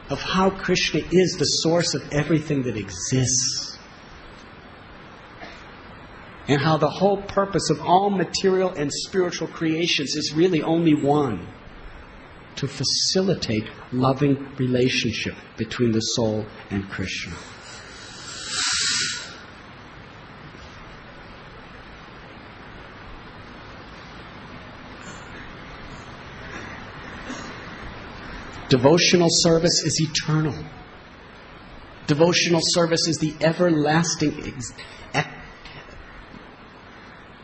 of how Krishna is the source of everything that exists. And how the whole purpose of all material and spiritual creations is really only one: to facilitate loving relationship between the soul and Krishna. Devotional service is eternal. Devotional service is the everlasting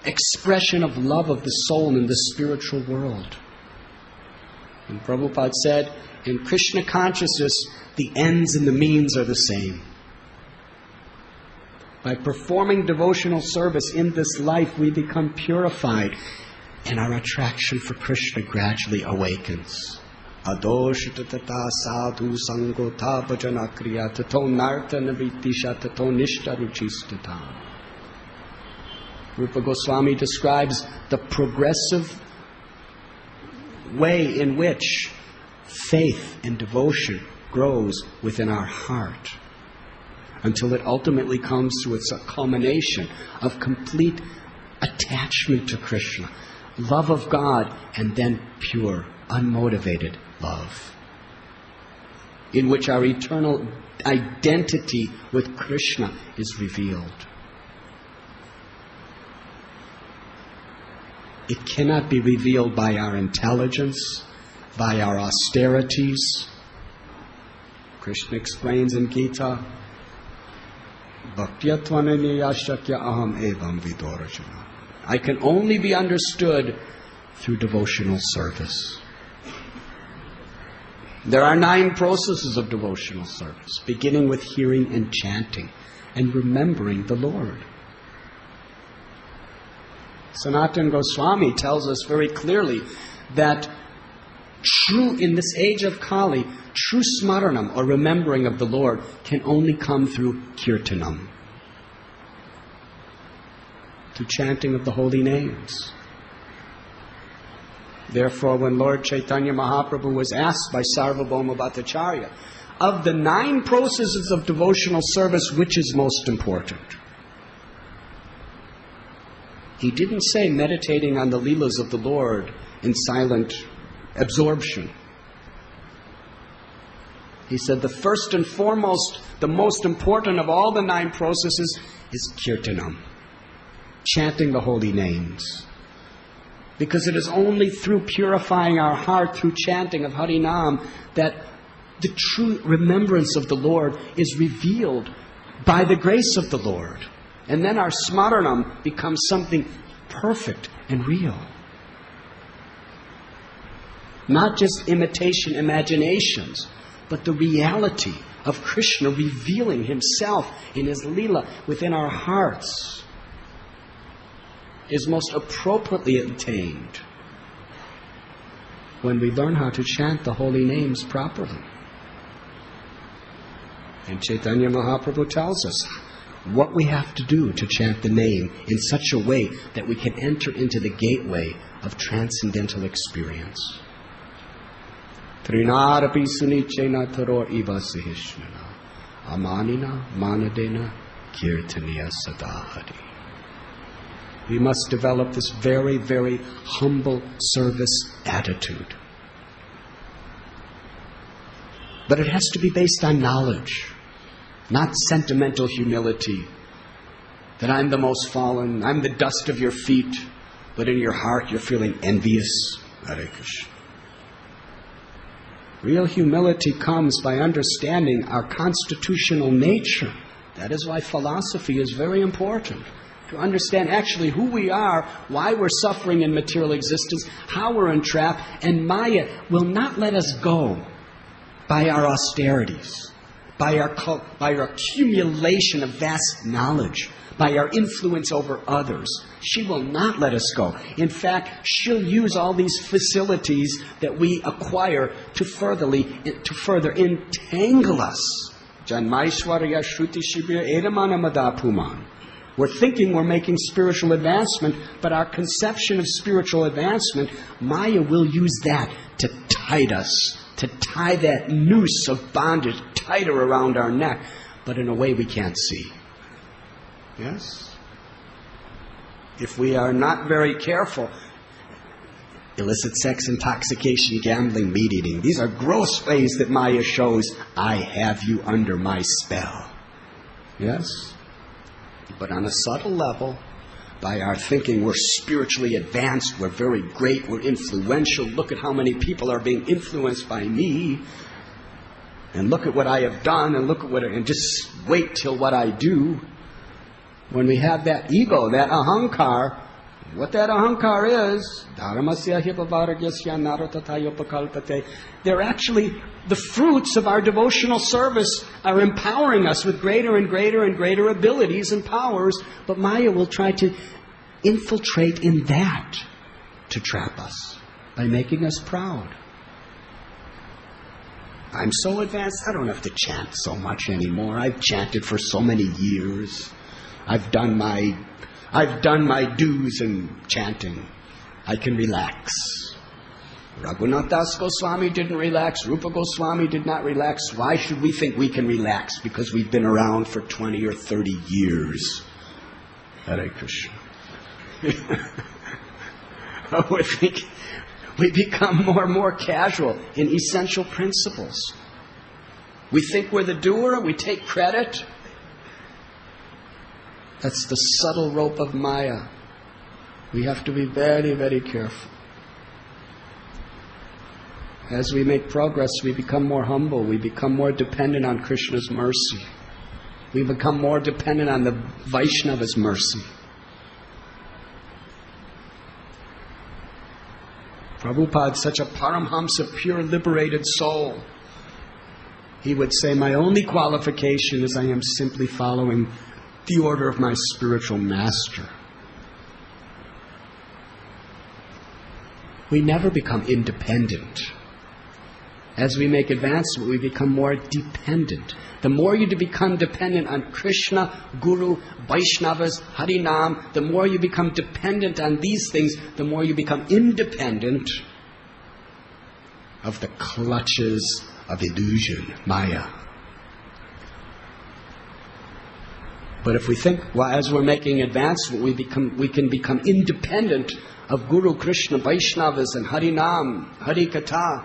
expression of love of the soul in the spiritual world. And Prabhupada said, in Krishna consciousness, the ends and the means are the same. By performing devotional service in this life, we become purified, and our attraction for Krishna gradually awakens. Adoshatata sadhu sangota bhajana kriya tato narta navitisha tato nishta ruchistata. Rupa Goswami describes the progressive way in which faith and devotion grows within our heart until it ultimately comes to its culmination of complete attachment to Krishna, love of God, and then pure, unmotivated love, in which our eternal identity with Krishna is revealed. It cannot be revealed by our intelligence, by our austerities. Krishna explains in Gita, Bhaktya-tvananiya shakya aham evam vidorajana. I can only be understood through devotional service. There are 9 processes of devotional service, beginning with hearing and chanting and remembering the Lord. Sanatana Goswami tells us very clearly that true, in this age of Kali, true smaranam, or remembering of the Lord, can only come through kirtanam, through chanting of the holy names. Therefore, when Lord Chaitanya Mahaprabhu was asked by Sarvabhauma Bhattacharya, of the 9 processes of devotional service, which is most important? He didn't say meditating on the Leelas of the Lord in silent absorption. He said the first and foremost, the most important of all the 9 processes is kirtanam, chanting the holy names. Because it is only through purifying our heart, through chanting of Harinam, that the true remembrance of the Lord is revealed by the grace of the Lord. And then our smaranam becomes something perfect and real. Not just imitation imaginations, but the reality of Krishna revealing himself in his Leela within our hearts is most appropriately attained when we learn how to chant the holy names properly. And Chaitanya Mahaprabhu tells us what we have to do to chant the name in such a way that we can enter into the gateway of transcendental experience. Trinarapi sunichena taror iva sahishnana amanina manadena kirtaniya sadahari. We must develop this very, very humble service attitude. But it has to be based on knowledge, not sentimental humility, that I'm the most fallen, I'm the dust of your feet, but in your heart you're feeling envious. Hare Krishna. Real humility comes by understanding our constitutional nature. That is why philosophy is very important. To understand actually who we are, why we're suffering in material existence, how we're entrapped, and Maya will not let us go by our austerities, by our accumulation of vast knowledge, by our influence over others. She will not let us go. In fact, she'll use all these facilities that we acquire to further entangle us. Janmaishwarya Shruti Shibir Edamana Madapuman. We're thinking we're making spiritual advancement, but our conception of spiritual advancement, Maya will use that to tie us, to tie that noose of bondage tighter around our neck, but in a way we can't see. Yes? If we are not very careful, illicit sex, intoxication, gambling, meat eating, these are gross ways that Maya shows, I have you under my spell. Yes? But on a subtle level, by our thinking we're spiritually advanced, we're very great, we're influential, look at how many people are being influenced by me, and look at what I have done, and just wait till what I do. When we have that ego, that ahankar, what that ahankar is, they're actually the fruits of our devotional service are empowering us with greater and greater and greater abilities and powers, but Maya will try to infiltrate in that to trap us by making us proud. I'm so advanced, I don't have to chant so much anymore. I've chanted for so many years. I've done my dues in chanting. I can relax. Raghunath Das Goswami didn't relax. Rupa Goswami did not relax. Why should we think we can relax? Because we've been around for 20 or 30 years. Hare Krishna. We become more and more casual in essential principles. We think we're the doer. We take credit. That's the subtle rope of Maya. We have to be very, very careful. As we make progress, we become more humble. We become more dependent on Krishna's mercy. We become more dependent on the Vaishnava's mercy. Prabhupada, such a Paramhamsa, pure liberated soul, he would say, my only qualification is I am simply following the order of my spiritual master. We never become independent. As we make advancement, we become more dependent. The more you become dependent on Krishna, Guru, Vaishnavas, Harinam, the more you become dependent on these things, the more you become independent of the clutches of illusion, maya. But if we think, well, as we're making advancement, we can become independent of Guru, Krishna, Vaishnavas, and Harinam, Harikatha,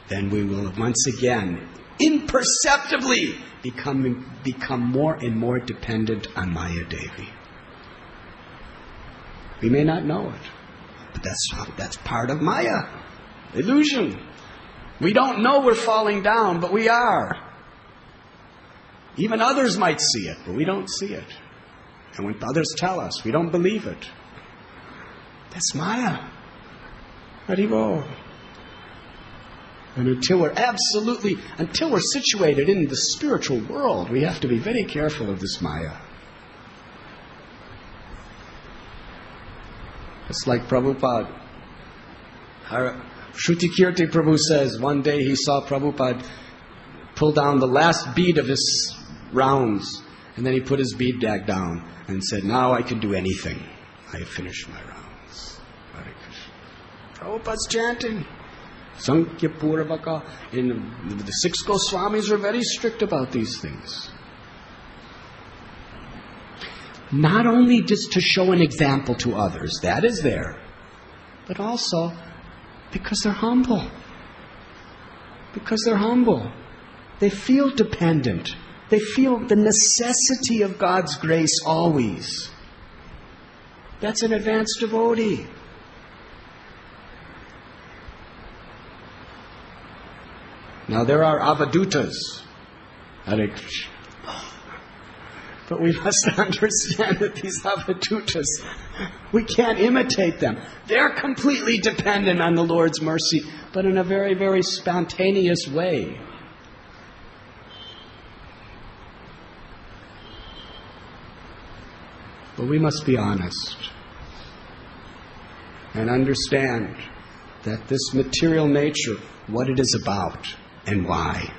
then we will once again, imperceptibly, become more and more dependent on Maya Devi. We may not know it, but that's part of Maya, illusion. We don't know we're falling down, but we are. Even others might see it, but we don't see it. And when others tell us, we don't believe it. That's Maya. Haribol. And until we're situated in the spiritual world, we have to be very careful of this Maya. It's like Prabhupada. Shrutikirti Prabhu says, one day he saw Prabhupada pull down the last bead of his rounds, and then he put his bead bag down and said, now I can do anything. I have finished my rounds. Prabhupada's chanting. Sankhya Purvaka. And the 6 Goswamis are very strict about these things. Not only just to show an example to others, that is there, but also because they're humble. Because they're humble. They feel dependent. They feel the necessity of God's grace always. That's an advanced devotee. Now there are avadutas. Hare Krishna. But we must understand that these avadutas, we can't imitate them. They're completely dependent on the Lord's mercy, but in a very, very spontaneous way. But we must be honest and understand that this material nature, what it is about and why.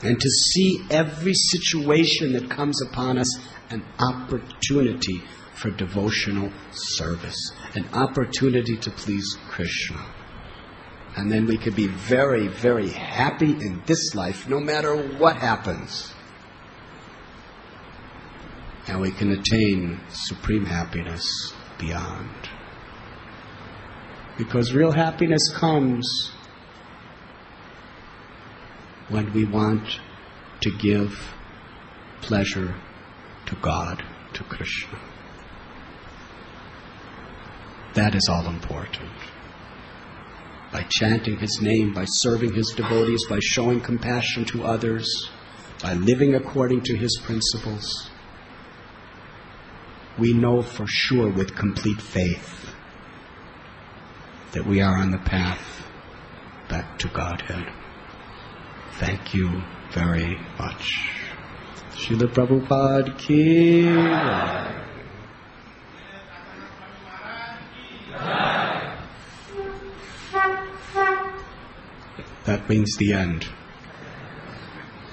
And to see every situation that comes upon us an opportunity for devotional service, an opportunity to please Krishna. And then we could be very, very happy in this life, no matter what happens. And we can attain supreme happiness beyond. Because real happiness comes when we want to give pleasure to God, to Krishna. That is all important. By chanting His name, by serving His devotees, by showing compassion to others, by living according to His principles, we know for sure with complete faith that we are on the path back to Godhead. Thank you very much. Srila Prabhupada ki. That means the end.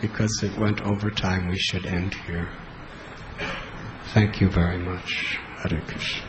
Because it went over time, we should end here. Thank you very much. Hare Krishna.